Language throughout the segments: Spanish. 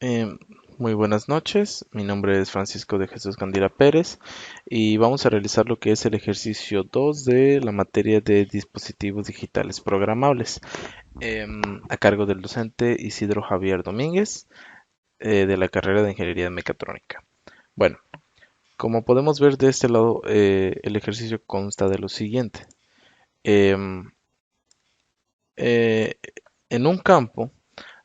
Eh, Muy buenas noches, mi nombre es Francisco de Jesús Candila Pérez y vamos a realizar lo que es el ejercicio 2 de la materia de dispositivos digitales programables a cargo del docente Isidro Javier Domínguez de la carrera de Ingeniería Mecatrónica. Bueno, como podemos ver de este lado, el ejercicio consta de lo siguiente. Em, eh, en un campo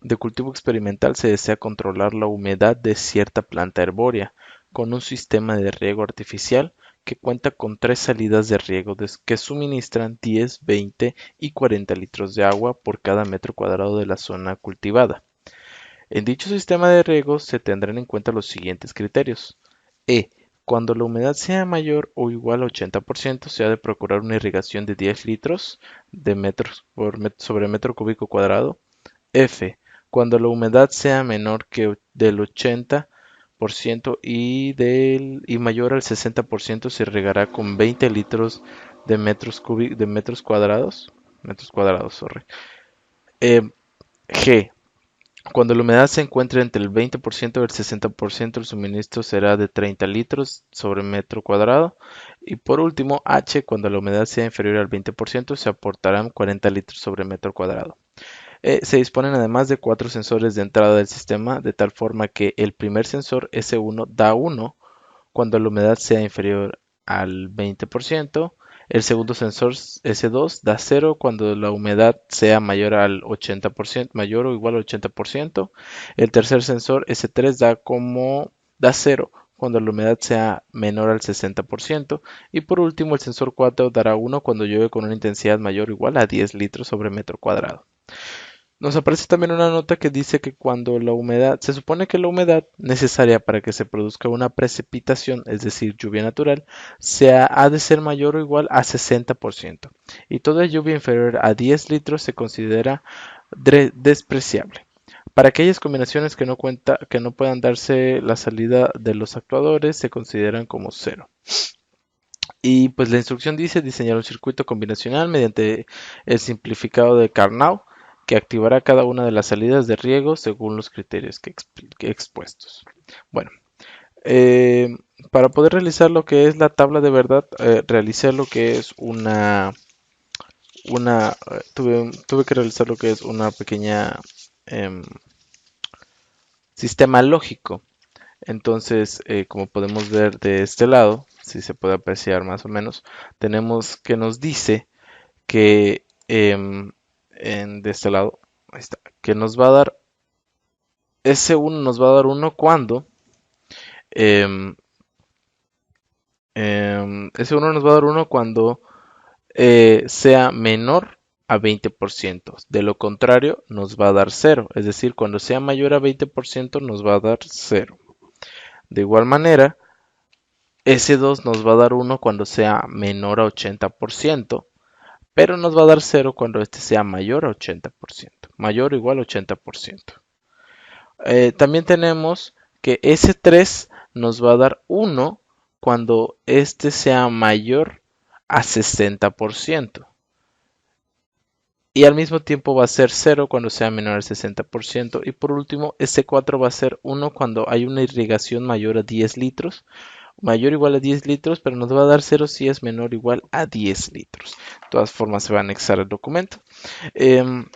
de cultivo experimental se desea controlar la humedad de cierta planta herbórea con un sistema de riego artificial que cuenta con tres salidas de riego que suministran 10, 20 y 40 litros de agua por cada metro cuadrado de la zona cultivada. En dicho sistema de riego se tendrán en cuenta los siguientes criterios. E. Cuando la humedad sea mayor o igual a 80%, se ha de procurar una irrigación de 10 litros de metros sobre metro cúbico cuadrado. F. Cuando la humedad sea menor que del 80% y mayor al 60%, se regará con 20 litros de metros cuadrados, sorry. Eh, G. Cuando la humedad se encuentre entre el 20% y el 60%, el suministro será de 30 litros sobre metro cuadrado. Y por último, H. Cuando la humedad sea inferior al 20%, se aportarán 40 litros sobre metro cuadrado. Se disponen además de cuatro sensores de entrada del sistema, de tal forma que el primer sensor S1 da 1 cuando la humedad sea inferior al 20%, el segundo sensor S2 da 0 cuando la humedad sea mayor al 80%, mayor o igual al 80%, el tercer sensor S3 da 0 cuando la humedad sea menor al 60%, y por último el sensor 4 dará 1 cuando llueve con una intensidad mayor o igual a 10 litros sobre metro cuadrado. Nos aparece también una nota que dice que cuando la humedad, se supone que la humedad necesaria para que se produzca una precipitación, es decir, lluvia natural, ha de ser mayor o igual a 60%, y toda lluvia inferior a 10 litros se considera despreciable. Para aquellas combinaciones que no puedan darse la salida de los actuadores, se consideran como cero. Y pues la instrucción dice diseñar un circuito combinacional mediante el simplificado de Carnot que activará cada una de las salidas de riego según los criterios que expuestos. Bueno, eh, para poder realizar lo que es la tabla de verdad, realicé lo que es tuve que realizar lo que es una pequeña em, sistema lógico. Entonces, como podemos ver de este lado, si se puede apreciar más o menos, tenemos que nos dice que de este lado, ahí está, que nos va a dar S1 nos va a dar uno cuando em, S1 nos va a dar uno cuando sea menor a 20%. De lo contrario, nos va a dar cero. Es decir, cuando sea mayor a 20% nos va a dar cero. De igual manera, S2 nos va a dar uno cuando sea menor a 80%, pero nos va a dar cero cuando este sea mayor a 80%, mayor o igual a 80%. También tenemos que S3 nos va a dar uno cuando este sea mayor a 60%. Y al mismo tiempo va a ser cero cuando sea menor al 60%. Y por último, S4 va a ser uno cuando hay una irrigación mayor a 10 litros. Mayor o igual a 10 litros, pero nos va a dar cero si es menor o igual a 10 litros. De todas formas, se va a anexar el documento. Em,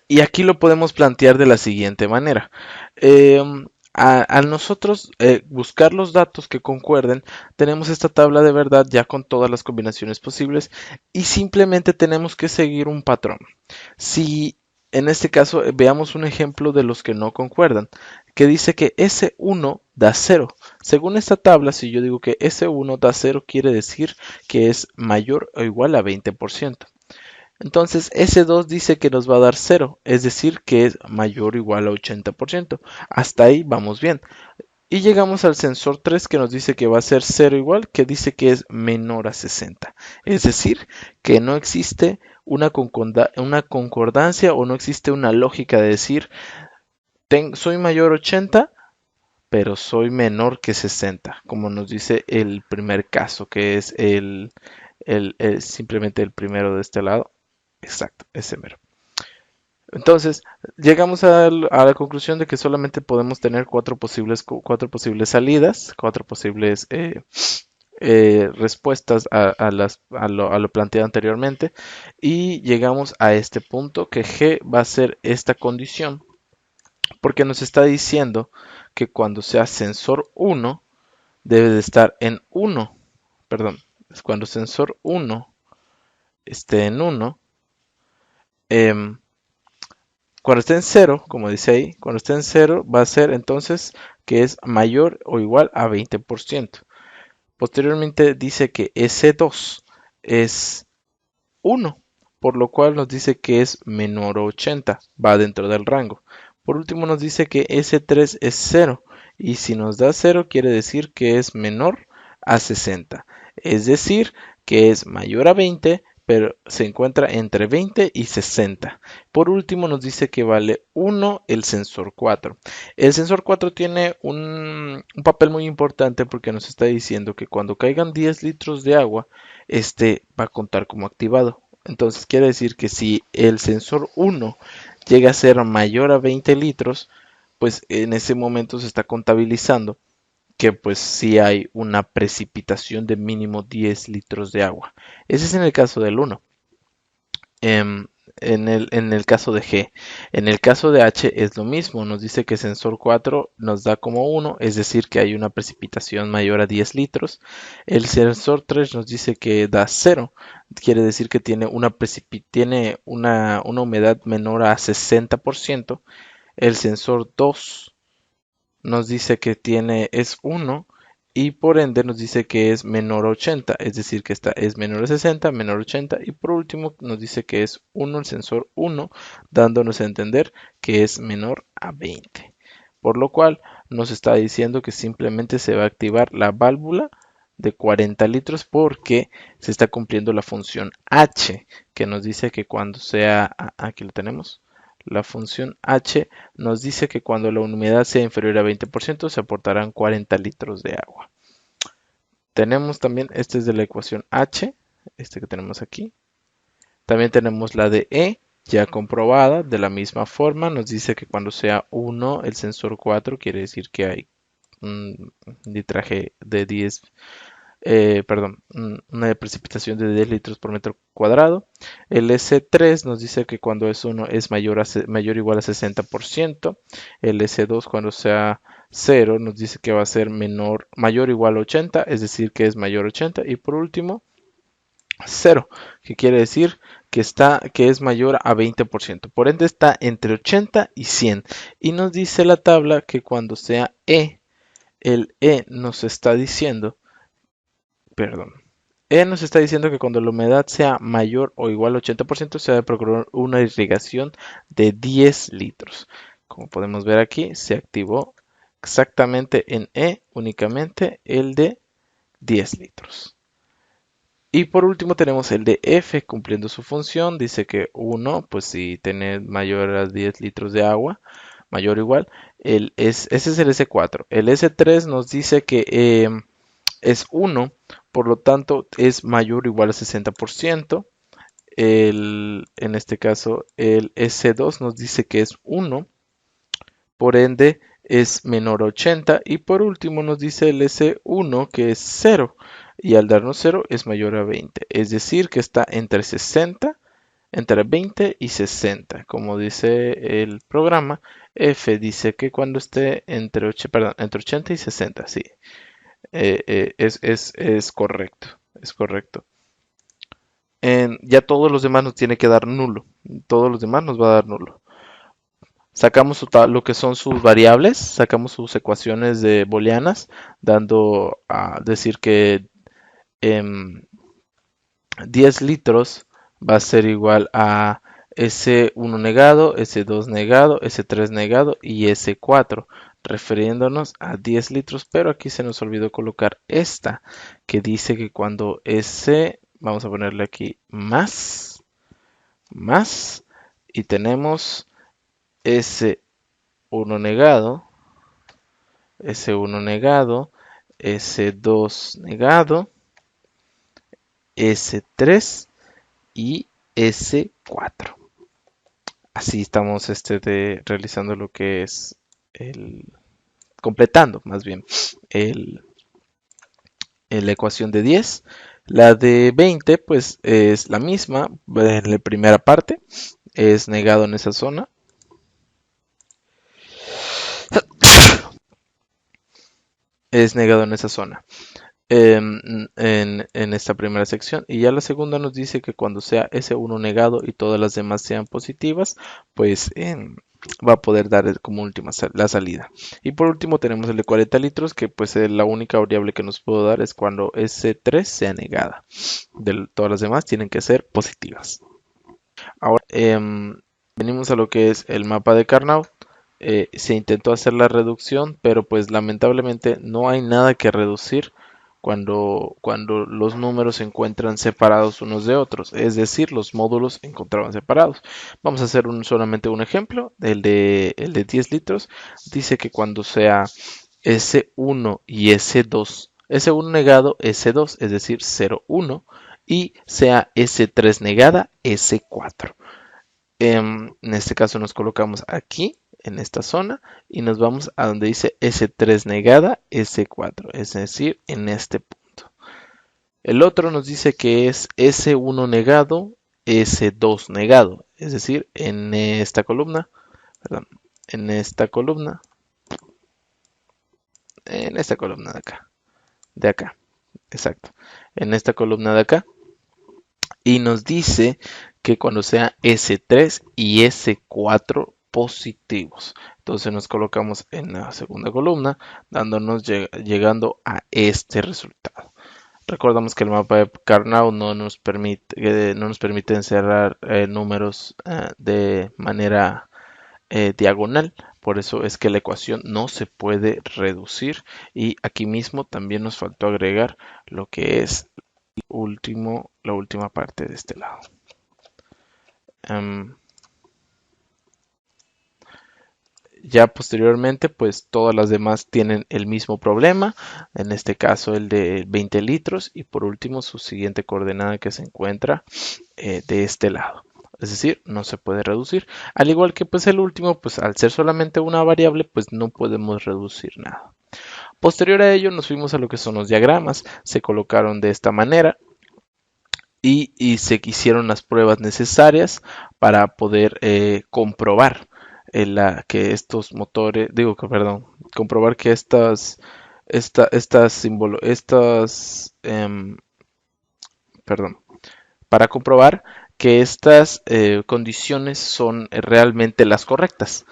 Y aquí lo podemos plantear de la siguiente manera. Eh, Al nosotros buscar los datos que concuerden, tenemos esta tabla de verdad ya con todas las combinaciones posibles y simplemente tenemos que seguir un patrón. Si en este caso veamos un ejemplo de los que no concuerdan, que dice que S1 da 0. Según esta tabla, si yo digo que S1 da 0, quiere decir que es mayor o igual a 20%. Entonces S2 dice que nos va a dar 0, es decir, que es mayor o igual a 80%. Hasta ahí vamos bien. Y llegamos al sensor 3 que nos dice que va a ser 0 igual, que dice que es menor a 60. Es decir, que no existe una concordancia o no existe una lógica de decir, soy mayor a 80, pero soy menor que 60, como nos dice el primer caso, que es simplemente el primero de este lado. Exacto, ese mero. Entonces, llegamos a la conclusión de que solamente podemos tener cuatro posibles salidas, cuatro posibles respuestas a lo planteado anteriormente, y llegamos a este punto que G va a ser esta condición porque nos está diciendo que cuando sea sensor 1 debe de estar en 1, perdón, cuando sensor 1 esté en 1, cuando esté en 0, como dice ahí, cuando esté en 0 va a ser entonces que es mayor o igual a 20%. Posteriormente dice que S2 es 1, por lo cual nos dice que es menor a 80, va dentro del rango. Por último nos dice que S3 es 0, y si nos da 0 quiere decir que es menor a 60, es decir, que es mayor a 20, pero se encuentra entre 20 y 60. Por último nos dice que vale 1 el sensor 4. El sensor 4 tiene un papel muy importante porque nos está diciendo que cuando caigan 10 litros de agua, este va a contar como activado. Entonces quiere decir que si el sensor 1 llega a ser mayor a 20 litros, pues en ese momento se está contabilizando que pues sí hay una precipitación de mínimo 10 litros de agua. Ese es en el caso del 1. Em, en el caso de G. En el caso de H es lo mismo, nos dice que sensor 4 nos da como 1, es decir que hay una precipitación mayor a 10 litros. El sensor 3 nos dice que da 0, quiere decir que tiene una humedad menor a 60%. El sensor 2 nos dice que es 1 y por ende nos dice que es menor a 80, es decir, que esta es menor a 60, menor a 80 y por último nos dice que es 1 el sensor 1, dándonos a entender que es menor a 20. Por lo cual nos está diciendo que simplemente se va a activar la válvula de 40 litros porque se está cumpliendo la función H, que nos dice que cuando sea, aquí lo tenemos, la función H nos dice que cuando la humedad sea inferior a 20% se aportarán 40 litros de agua. Tenemos también, este es de la ecuación H, este que tenemos aquí. También tenemos la de E, ya comprobada, de la misma forma. Nos dice que cuando sea 1 el sensor 4, quiere decir que hay un litraje de 10, perdón, una precipitación de 10 litros por metro cuadrado. El S3 nos dice que cuando es 1 es mayor o igual a 60%. El S2 cuando sea 0 nos dice que va a ser mayor o igual a 80, es decir que es mayor a 80. Y por último, 0, que quiere decir que es mayor a 20%. Por ende está entre 80 y 100. Y nos dice la tabla que cuando sea E, el E nos está diciendo, perdón, nos está diciendo que cuando la humedad sea mayor o igual al 80% se debe procurar una irrigación de 10 litros. Como podemos ver aquí, se activó exactamente en E únicamente el de 10 litros. Y por último tenemos el de F cumpliendo su función. Dice que 1, pues si tiene mayor a 10 litros de agua, mayor o igual, ese es el S4. El S3 nos dice que es 1, por lo tanto es mayor o igual a 60%. En este caso, el S2 nos dice que es 1, por ende es menor a 80. Y por último nos dice el S1 que es 0, y al darnos 0 es mayor a 20. Es decir, que está entre 20 y 60. Como dice el programa, F dice que cuando esté entre 80 y 60, sí. Es correcto, es correcto. Ya todos los demás nos tiene que dar nulo. Todos los demás nos va a dar nulo. Sacamos lo que son sus variables, sacamos sus ecuaciones de booleanas, dando a decir que 10 litros va a ser igual a S1 negado, S2 negado, S3 negado y S4, refiriéndonos a 10 litros, pero aquí se nos olvidó colocar esta, que dice que cuando S, vamos a ponerle aquí más, y tenemos S1 negado, S1 negado, S2 negado, S3 y S4. así estamos realizando lo que es completando más bien el, la ecuación de 10. La de 20 pues es la misma, en la primera parte es negado en esa zona. Es negado en esa zona. En esta primera sección. Y ya la segunda nos dice que cuando sea S1 negado y todas las demás sean positivas, pues va a poder dar como última la salida. Y por último tenemos el de 40 litros, que pues la única variable que nos puedo dar es cuando S3 sea negada. Todas las demás tienen que ser positivas. Ahora venimos a lo que es el mapa de Carnot. Se intentó hacer la reducción, pero pues lamentablemente no hay nada que reducir cuando los números se encuentran separados unos de otros, es decir, los módulos se encontraban separados. Vamos a hacer solamente un ejemplo, el de 10 litros. Dice que cuando sea S1 y S2, S1 negado, S2, es decir, 0,1, y sea S3 negada, S4. En este caso nos colocamos aquí, en esta zona, y nos vamos a donde dice S3 negada, S4, es decir, en este punto. El otro nos dice que es S1 negado, S2 negado, es decir, en esta columna, perdón, en esta columna de acá, exacto, en esta columna de acá, y nos dice que cuando sea S3 y S4 positivos. Entonces nos colocamos en la segunda columna, llegando a este resultado. Recordamos que el mapa de Carnot no nos permite encerrar números de manera diagonal. Por eso es que la ecuación no se puede reducir. Y aquí mismo también nos faltó agregar lo que es la última parte de este lado. Ya posteriormente, pues todas las demás tienen el mismo problema, en este caso el de 20 litros y por último su siguiente coordenada que se encuentra de este lado. Es decir, no se puede reducir. Al igual que pues el último, pues al ser solamente una variable, pues no podemos reducir nada. Posterior a ello nos fuimos a lo que son los diagramas. Se colocaron de esta manera y se hicieron las pruebas necesarias para poder comprobar que estos motores, comprobar que perdón, para comprobar que estas condiciones son realmente las correctas.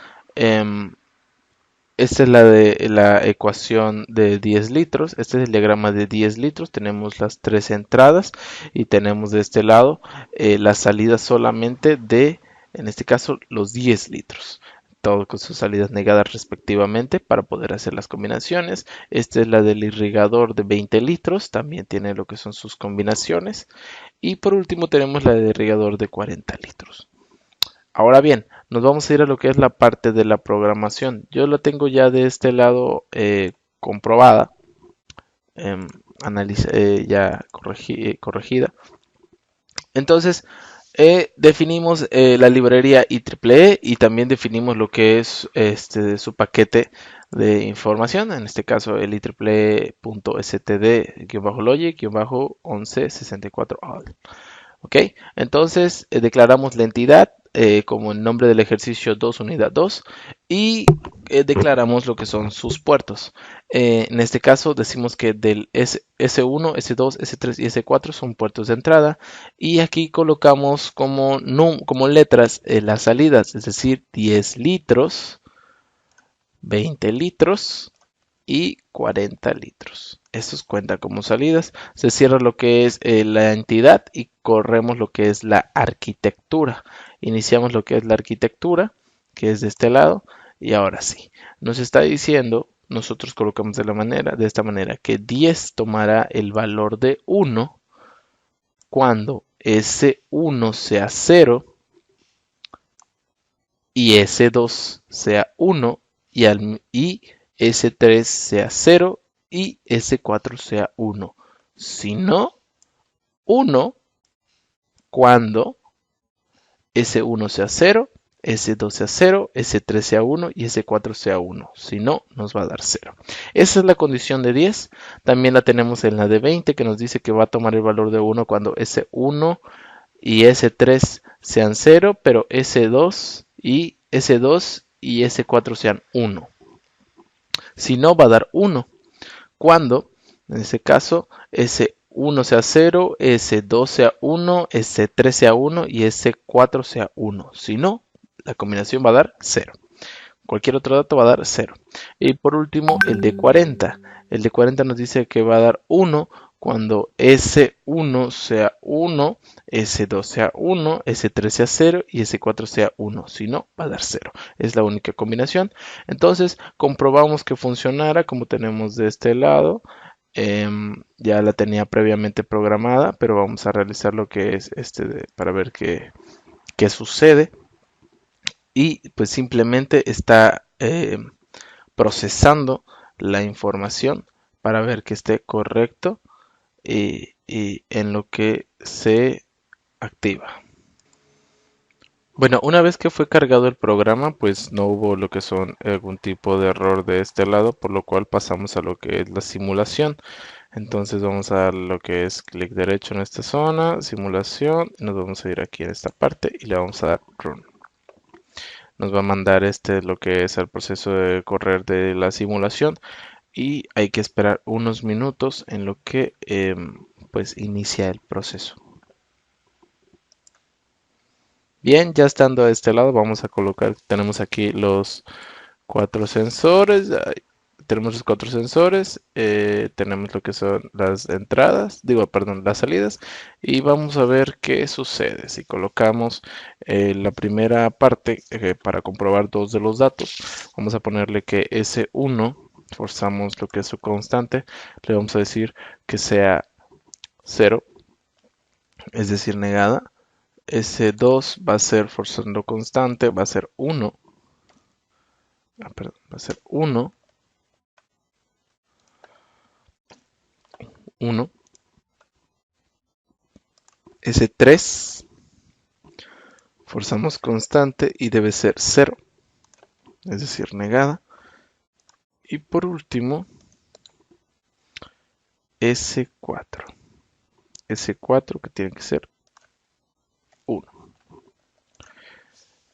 Esta es la ecuación de 10 litros. Este es el diagrama de 10 litros. Tenemos las tres entradas y tenemos de este lado la salida solamente en este caso, los 10 litros. Todo con sus salidas negadas respectivamente para poder hacer las combinaciones. Esta es la del irrigador de 20 litros. También tiene lo que son sus combinaciones. Y por último tenemos la de irrigador de 40 litros. Ahora bien, nos vamos a ir a lo que es la parte de la programación. Yo la tengo ya de este lado comprobada, ya corregida. Entonces, definimos la librería IEEE y también definimos lo que es su paquete de información, en este caso el IEEE.std-logic-1164all. ¿Ok? Entonces declaramos la entidad como el nombre del ejercicio 2 unidad 2 y declaramos lo que son sus puertos. En este caso decimos que del S1, S2, S3 y S4 son puertos de entrada y aquí colocamos como letras las salidas, es decir, 10 litros, 20 litros y 40 litros. Estos cuentan como salidas. Se cierra lo que es la entidad y corremos lo que es la arquitectura. Iniciamos lo que es la arquitectura, que es de este lado. Y ahora sí, nos está diciendo, nosotros colocamos de esta manera, que 10 tomará el valor de 1 cuando ese 1 sea 0 y ese 2 sea 1 y S3 sea 0 y S4 sea 1. Si no, 1 cuando S1 sea 0 S2 sea 0, S3 sea 1 y S4 sea 1. Si no, nos va a dar 0. Esa es la condición de 10. También la tenemos en la de 20, que nos dice que va a tomar el valor de 1 cuando S1 y S3 sean 0, pero S2 y S4 sean 1. Si no, va a dar 1. Cuando, en ese caso, S1 sea 0, S2 sea 1, S3 sea 1 y S4 sea 1. Si no, la combinación va a dar 0. Cualquier otro dato va a dar 0. Y por último, el de 40. El de 40 nos dice que va a dar 1 cuando S1 sea 1, S2 sea 1, S3 sea 0 y S4 sea 1. Si no, va a dar 0. Es la única combinación. Entonces, comprobamos que funcionara como tenemos de este lado. Ya la tenía previamente programada, pero vamos a realizar lo que es para ver qué sucede. Y pues simplemente está procesando la información para ver que esté correcto y en lo que se activa. Bueno, una vez que fue cargado el programa, pues no hubo lo que son algún tipo de error de este lado, por lo cual pasamos a lo que es la simulación. Entonces vamos a dar lo que es clic derecho en esta zona, simulación, y nos vamos a ir aquí en esta parte y le vamos a dar run. Nos va a mandar lo que es el proceso de correr de la simulación y hay que esperar unos minutos en lo que pues inicia el proceso. Bien, ya estando a este lado vamos a colocar, tenemos aquí los 4 sensores, tenemos los 4 sensores, tenemos lo que son las entradas, perdón, las salidas, y vamos a ver qué sucede si colocamos la primera parte para comprobar dos de los datos. Vamos a ponerle que S1, forzamos lo que es su constante, le vamos a decir que sea 0, es decir, negada. S2 va a ser forzando constante, va a ser 1. Perdón, va a ser 1. 1. S3 forzamos constante y debe ser 0, es decir, negada. Y por último, S4. S4 que tiene que ser 1.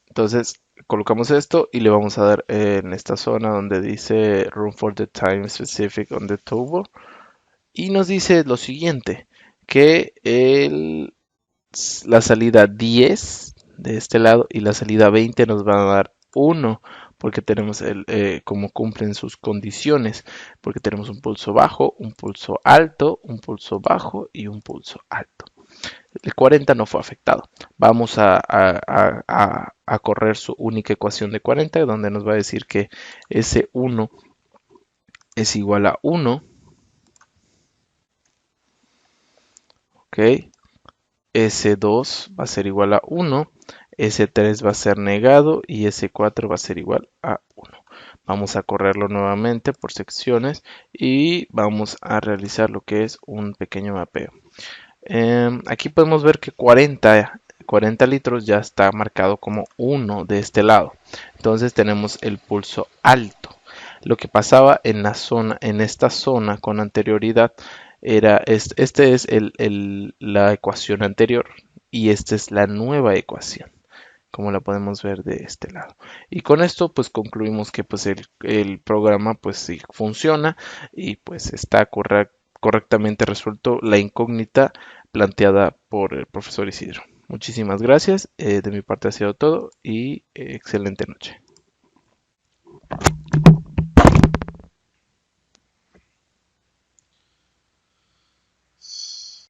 Entonces, colocamos esto y le vamos a dar en esta zona donde dice Run for the time specific on the turbo. Y nos dice lo siguiente, que la salida 10 de este lado y la salida 20 nos van a dar 1 porque tenemos como cumplen sus condiciones, porque tenemos un pulso bajo, un pulso alto, un pulso bajo y un pulso alto. El 40 no fue afectado. Vamos a correr su única ecuación de 40, donde nos va a decir que S1 es igual a 1. Ok. S2 va a ser igual a 1. S3 va a ser negado y S4 va a ser igual a 1. Vamos a correrlo nuevamente por secciones y vamos a realizar lo que es un pequeño mapeo. Aquí podemos ver que 40 litros ya está marcado como 1 de este lado. Entonces tenemos el pulso alto. Lo que pasaba en esta zona con anterioridad era este es la ecuación anterior y esta es la nueva ecuación, como la podemos ver de este lado. Y con esto pues concluimos que pues el programa pues sí funciona y pues está correctamente resuelto la incógnita planteada por el profesor Isidro. Muchísimas gracias, de mi parte ha sido todo y excelente noche.